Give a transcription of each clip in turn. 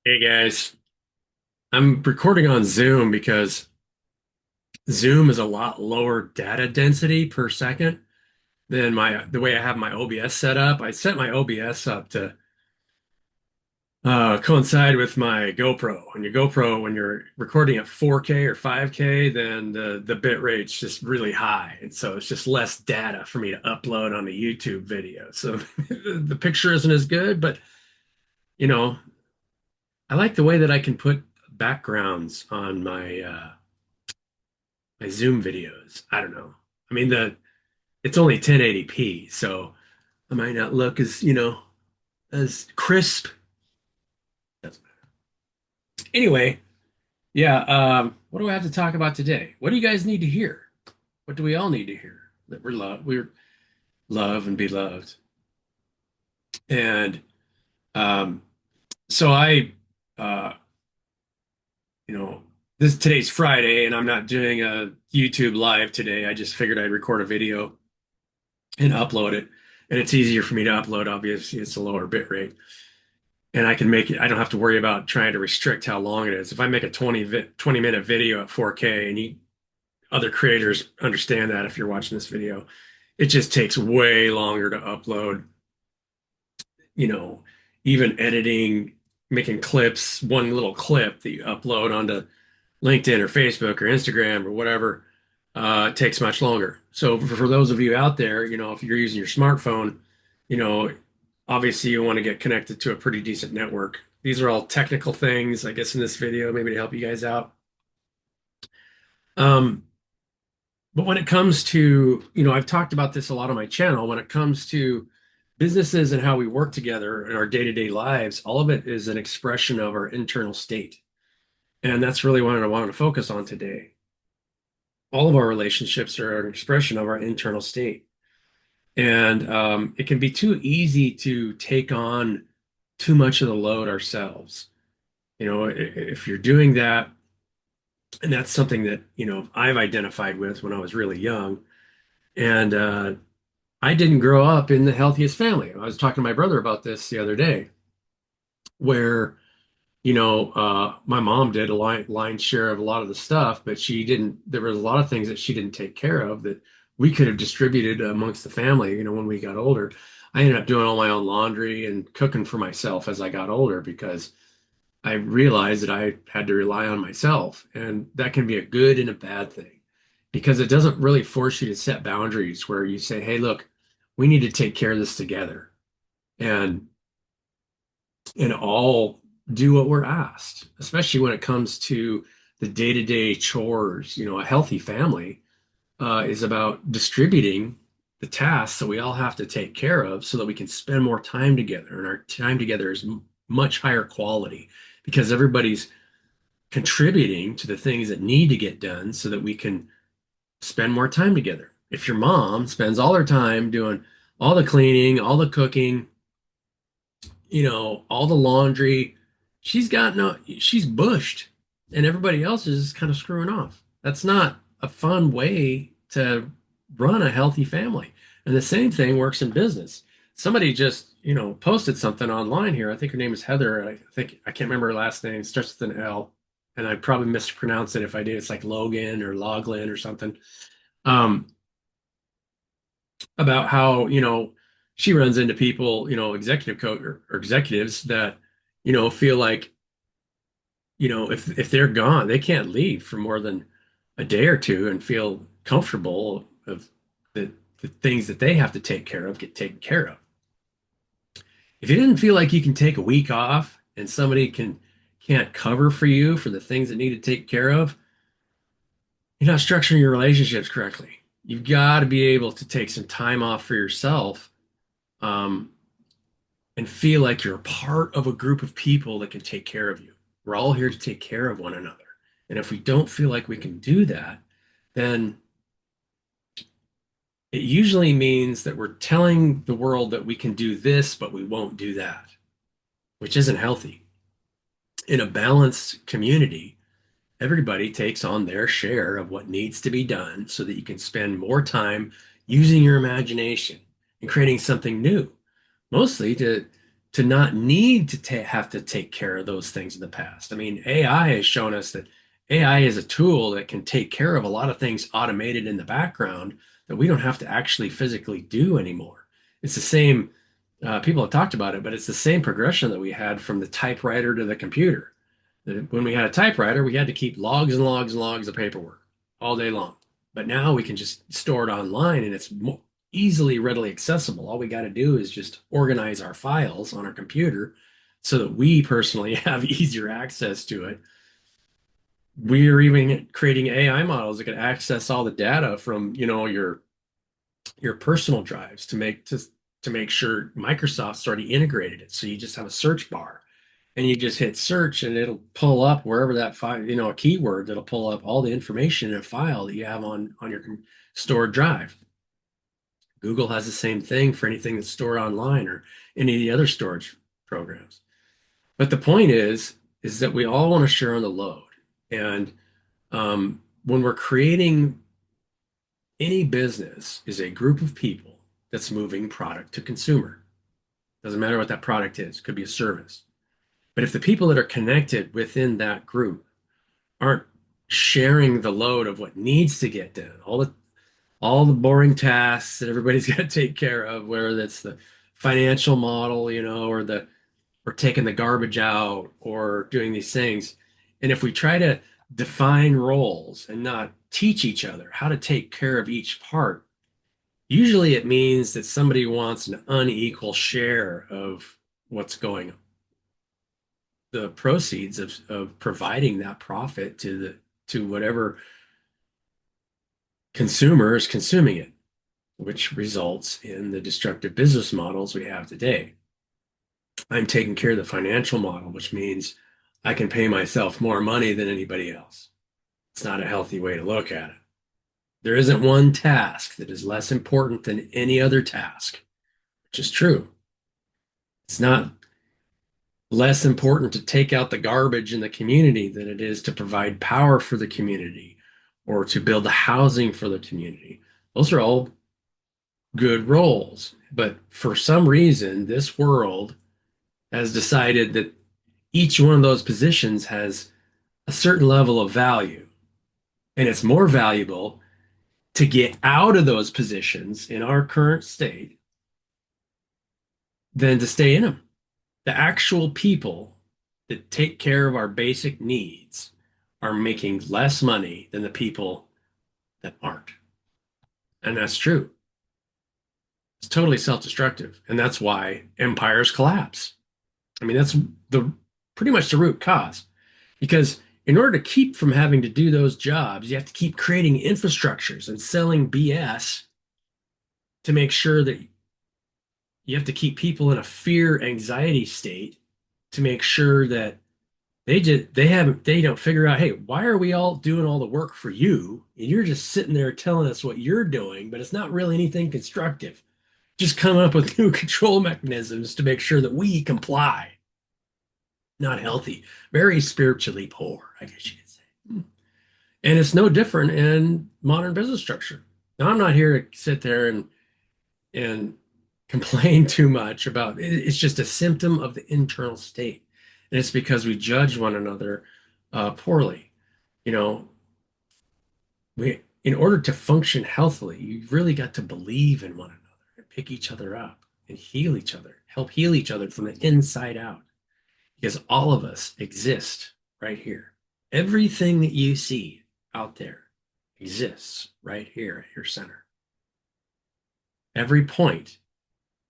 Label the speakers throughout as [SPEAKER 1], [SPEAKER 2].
[SPEAKER 1] Hey guys, I'm recording on Zoom because Zoom is a lot lower data density per second than the way I have my OBS set up. I set my OBS up to coincide with my GoPro. And your GoPro, when you're recording at 4K or 5K, then the bit rate's just really high, and so it's just less data for me to upload on a YouTube video. So the picture isn't as good, but you know, I like the way that I can put backgrounds on my Zoom videos. I don't know. I mean, the it's only 1080p, so I might not look as crisp. Anyway, yeah. What do I have to talk about today? What do you guys need to hear? What do we all need to hear? That we're love and be loved. And um, so uh, you know, today's Friday, and I'm not doing a YouTube live today. I just figured I'd record a video and upload it. And it's easier for me to upload, obviously, it's a lower bit rate. And I can make it, I don't have to worry about trying to restrict how long it is. If I make a 20-minute video at 4K, and other creators understand that if you're watching this video, it just takes way longer to upload, you know, even editing, making clips, one little clip that you upload onto LinkedIn or Facebook or Instagram or whatever, takes much longer. So for those of you out there, if you're using your smartphone, you know, obviously you want to get connected to a pretty decent network. These are all technical things, I guess, in this video, maybe to help you guys out. Um, but when it comes to, I've talked about this a lot on my channel. When it comes to businesses and how we work together in our day-to-day lives, all of it is an expression of our internal state. And that's really what I wanted to focus on today. All of our relationships are an expression of our internal state. And it can be too easy to take on too much of the load ourselves. If you're doing that, and that's something that, I've identified with when I was really young. And I didn't grow up in the healthiest family. I was talking to my brother about this the other day, where my mom did a line share of a lot of the stuff, but she didn't. There was a lot of things that she didn't take care of that we could have distributed amongst the family. When we got older, I ended up doing all my own laundry and cooking for myself as I got older because I realized that I had to rely on myself, and that can be a good and a bad thing because it doesn't really force you to set boundaries where you say, "Hey, look, we need to take care of this together," and all do what we're asked, especially when it comes to the day-to-day chores. A healthy family is about distributing the tasks that we all have to take care of so that we can spend more time together. And our time together is much higher quality because everybody's contributing to the things that need to get done so that we can spend more time together. If your mom spends all her time doing all the cleaning, all the cooking, all the laundry. She's bushed, and everybody else is kind of screwing off. That's not a fun way to run a healthy family. And the same thing works in business. Somebody just, posted something online here. I think her name is Heather. I can't remember her last name. It starts with an L, and I'd probably mispronounce it if I did. It's like Logan or Loglin or something. Um, about how she runs into people, executive coach or executives that feel like if they're gone, they can't leave for more than a day or two and feel comfortable of the things that they have to take care of get taken care of. If you didn't feel like you can take a week off and somebody can't cover for you for the things that need to take care of, you're not structuring your relationships correctly. You've got to be able to take some time off for yourself, um, and feel like you're a part of a group of people that can take care of you. We're all here to take care of one another. And if we don't feel like we can do that, then it usually means that we're telling the world that we can do this, but we won't do that, which isn't healthy. In a balanced community, everybody takes on their share of what needs to be done so that you can spend more time using your imagination and creating something new, mostly to not need to have to take care of those things in the past. I mean, AI has shown us that AI is a tool that can take care of a lot of things automated in the background that we don't have to actually physically do anymore. It's the same, people have talked about it, but it's the same progression that we had from the typewriter to the computer. When we had a typewriter, we had to keep logs and logs and logs of paperwork all day long. But now we can just store it online and it's more easily, readily accessible. All we got to do is just organize our files on our computer so that we personally have easier access to it. We're even creating AI models that can access all the data from, your personal drives to make sure Microsoft's already integrated it. So you just have a search bar and you just hit search and it'll pull up wherever that file, a keyword that'll pull up all the information in a file that you have on your stored drive. Google has the same thing for anything that's stored online or any of the other storage programs. But the point is that we all want to share on the load. And when we're creating any business is a group of people that's moving product to consumer. Doesn't matter what that product is, it could be a service. But if the people that are connected within that group aren't sharing the load of what needs to get done, all the boring tasks that everybody's got to take care of, whether that's the financial model, or taking the garbage out or doing these things. And if we try to define roles and not teach each other how to take care of each part, usually it means that somebody wants an unequal share of what's going on, the proceeds of providing that profit to whatever consumer is consuming it, which results in the destructive business models we have today. I'm taking care of the financial model, which means I can pay myself more money than anybody else. It's not a healthy way to look at it. There isn't one task that is less important than any other task, which is true. It's not less important to take out the garbage in the community than it is to provide power for the community or to build the housing for the community. Those are all good roles. But for some reason, this world has decided that each one of those positions has a certain level of value. And it's more valuable to get out of those positions in our current state than to stay in them. The actual people that take care of our basic needs are making less money than the people that aren't. And that's true. It's totally self-destructive. And that's why empires collapse. I mean, that's the pretty much the root cause. Because in order to keep from having to do those jobs, you have to keep creating infrastructures and selling BS to make sure that you have to keep people in a fear anxiety state to make sure that they don't figure out, hey, why are we all doing all the work for you and you're just sitting there telling us what you're doing, but it's not really anything constructive, just coming up with new control mechanisms to make sure that we comply. Not healthy, very spiritually poor, I guess you could say. And it's no different in modern business structure. Now, I'm not here to sit there and complain too much about it. It's just a symptom of the internal state. And it's because we judge one another poorly. You know, in order to function healthily, you've really got to believe in one another and pick each other up and heal each other, help heal each other from the inside out. Because all of us exist right here. Everything that you see out there exists right here at your center. Every point,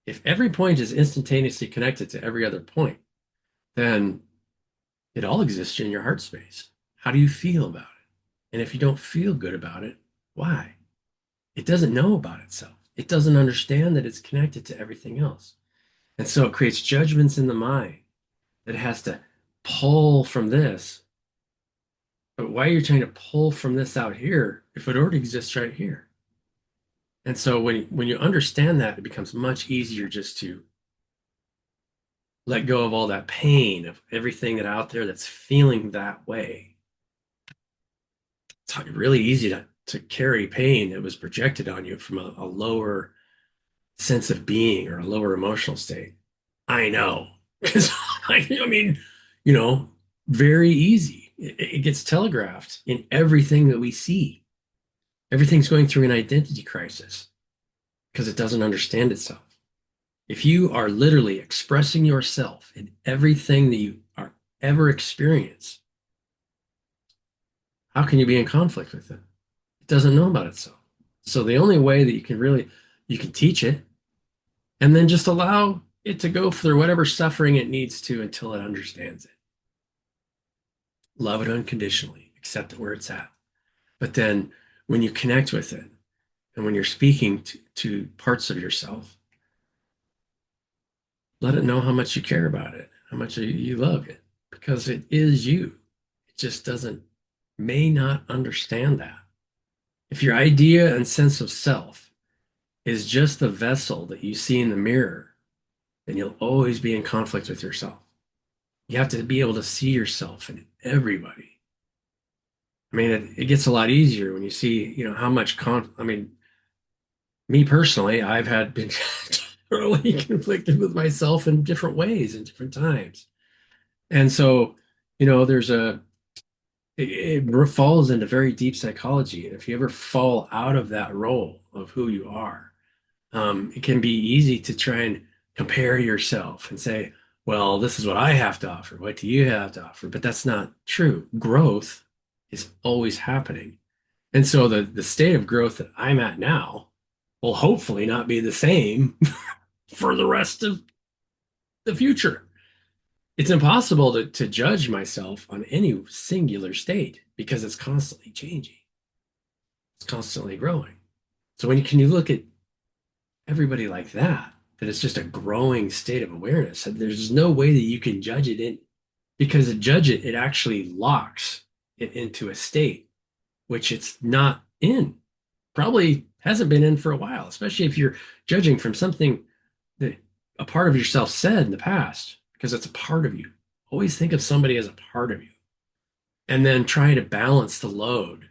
[SPEAKER 1] if every point is instantaneously connected to every other point, then it all exists in your heart space. How do you feel about it? And if you don't feel good about it, why? It doesn't know about itself. It doesn't understand that it's connected to everything else. And so it creates judgments in the mind that has to pull from this. But why are you trying to pull from this out here if it already exists right here? And so when you understand that, it becomes much easier just to let go of all that pain of everything that out there that's feeling that way. It's really easy to carry pain that was projected on you from a lower sense of being or a lower emotional state. I know Because I mean, you know, very easy. It gets telegraphed in everything that we see. Everything's going through an identity crisis because it doesn't understand itself. If you are literally expressing yourself in everything that you are ever experience, how can you be in conflict with it? It doesn't know about itself. So the only way that you can teach it and then just allow it to go through whatever suffering it needs to until it understands it. Love it unconditionally, accept it where it's at. But then when you connect with it and when you're speaking to parts of yourself, let it know how much you care about it, how much you love it, because it is you. It just may not understand that. If your idea and sense of self is just the vessel that you see in the mirror, then you'll always be in conflict with yourself. You have to be able to see yourself in everybody. I mean, it gets a lot easier when you see, how much I mean, me personally, I've had been totally conflicted with myself in different ways in different times. And so, there's it falls into very deep psychology. And if you ever fall out of that role of who you are, it can be easy to try and compare yourself and say, well, this is what I have to offer. What do you have to offer? But that's not true. Growth is always happening. And so the state of growth that I'm at now will hopefully not be the same for the rest of the future. It's impossible to judge myself on any singular state because it's constantly changing. It's constantly growing. So can you look at everybody like that, that it's just a growing state of awareness, and there's no way that you can judge it in because to judge it, it actually locks it into a state which it's not in. Probably hasn't been in for a while, especially if you're judging from something that a part of yourself said in the past, because it's a part of you. Always think of somebody as a part of you and then try to balance the load.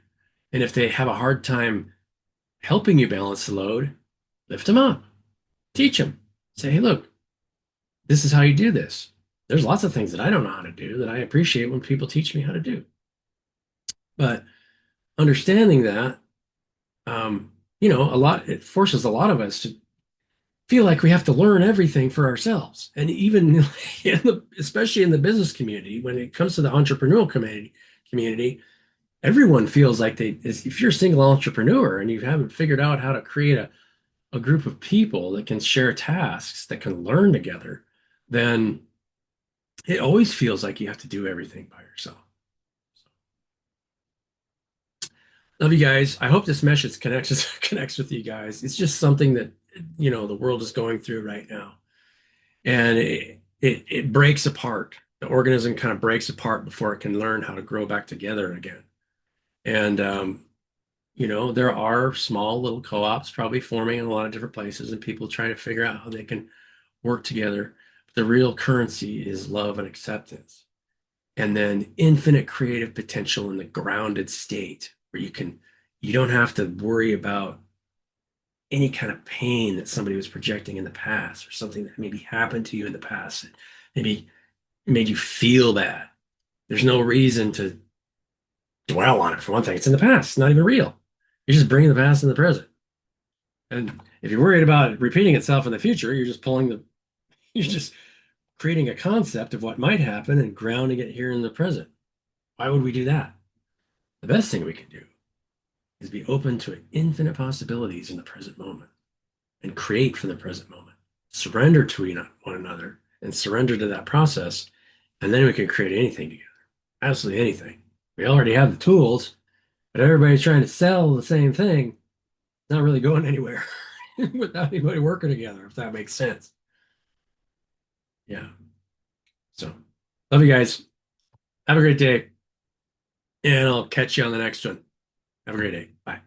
[SPEAKER 1] And if they have a hard time helping you balance the load, lift them up, teach them. Say, hey, look, this is how you do this. There's lots of things that I don't know how to do that I appreciate when people teach me how to do. But understanding that, it forces a lot of us to feel like we have to learn everything for ourselves. And even especially in the business community, when it comes to the entrepreneurial community, everyone feels like if you're a single entrepreneur and you haven't figured out how to create a group of people that can share tasks, that can learn together, then it always feels like you have to do everything by yourself. Love you guys. I hope this message connects with you guys. It's just something that the world is going through right now, and it breaks apart. The organism kind of breaks apart before it can learn how to grow back together again. And there are small little co-ops probably forming in a lot of different places, and people trying to figure out how they can work together. But the real currency is love and acceptance, and then infinite creative potential in the grounded state where you don't have to worry about any kind of pain that somebody was projecting in the past or something that maybe happened to you in the past that maybe made you feel bad. There's no reason to dwell on it. For one thing, it's in the past. It's not even real. You're just bringing the past in the present. And if you're worried about it repeating itself in the future, you're just creating a concept of what might happen and grounding it here in the present. Why would we do that? The best thing we can do is be open to infinite possibilities in the present moment and create from the present moment. Surrender to one another and surrender to that process, and then we can create anything together. Absolutely anything. We already have the tools, but everybody's trying to sell the same thing. It's not really going anywhere without anybody working together, if that makes sense. Yeah. So, love you guys. Have a great day, and I'll catch you on the next one. Have a great day. Bye.